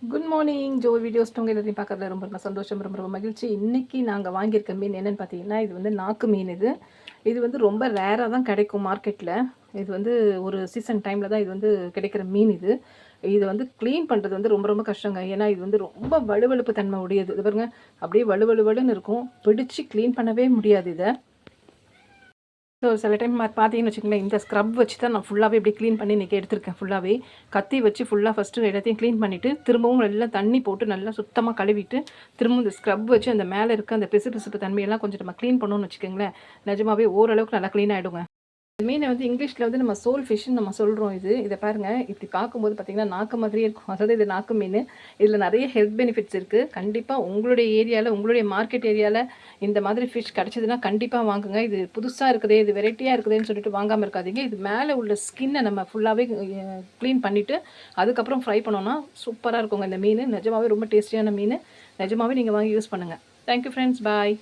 Good morning. Joe videos உங்கள் எல்லாத்தையும் பார்க்கறதுல ரொம்ப சந்தோஷம், ரொம்ப மகிழ்ச்சி. இன்றைக்கி நாங்கள் வாங்கியிருக்க மீன் என்னென்னு பார்த்தீங்கன்னா, இது வந்து நாக்கு மீன். இது வந்து ரொம்ப ரேராக தான் கிடைக்கும் மார்க்கெட்டில். இது வந்து ஒரு சீசன் டைமில் தான் இது வந்து கிடைக்கிற மீன். இது வந்து க்ளீன் பண்ணுறது வந்து ரொம்ப கஷ்டங்க. ஏன்னா இது வந்து ரொம்ப வலுவழுப்பு தன்மை உடையது. இது பாருங்க, அப்படியே வலுவலுன்னு இருக்கும். பிடிச்சி க்ளீன் பண்ணவே முடியாது இதை. ஸோ சில டைம் பார்த்தீங்கன்னு வச்சுக்கோங்களேன், இந்த ஸ்க்ரப் வச்சு தான் நான் ஃபுல்லாகவே இப்படி க்ளீன் பண்ணி இன்றைக்கி எடுத்திருக்கேன். ஃபுல்லாகவே கத்தி வச்சு ஃபஸ்ட்டு எல்லாத்தையும் க்ளீன் பண்ணிவிட்டு, திரும்பவும் நல்லா தண்ணி போட்டு நல்லா சுத்தமாக கழுவிட்டு, திரும்பவும் இந்த ஸ்க்ரப் வச்சு அந்த மேலே இருக்க அந்த பிசுபிசுப்பு தன்மையெல்லாம் கொஞ்சம் நம்ம க்ளீன் பண்ணோன்னு வச்சுக்கோங்களேன், நிஜமாவே ஓரளவுக்கு நல்லா க்ளீன் ஆகிடுங்க. மீனை வந்து இங்கிலீஷில் வந்து நம்ம சோல் ஃபிஷ்ன்னு நம்ம சொல்கிறோம். இதை பாருங்கள், இப்படி பார்க்கும்போது பார்த்திங்கன்னா நாக்கு மாதிரியே இருக்கும். அதாவது இது நாக்கு மீன். இதில் நிறைய ஹெல்த் பெனிஃபிட்ஸ் இருக்குது. கண்டிப்பாக உங்களுடைய ஏரியாவில், உங்களுடைய மார்க்கெட் ஏரியாவில் இந்த மாதிரி ஃபிஷ் கிடச்சிதுன்னா கண்டிப்பாக வாங்குங்க. இது புதுசாக இருக்குதே, இது வெரைட்டியாக இருக்குதுன்னு சொல்லிட்டு வாங்காமல் இருக்காதீங்க. இது மேலே உள்ள ஸ்கின்னை நம்ம ஃபுல்லாகவே க்ளீன் பண்ணிவிட்டு அதுக்கப்புறம் ஃப்ரை பண்ணோன்னா சூப்பராக இருக்குங்க இந்த மீன். நிஜமாகவே ரொம்ப டேஸ்டியான மீன். நிஜமாகவே நீங்கள் வாங்கி யூஸ் பண்ணுங்கள். தேங்க்யூ ஃப்ரெண்ட்ஸ், பாய்.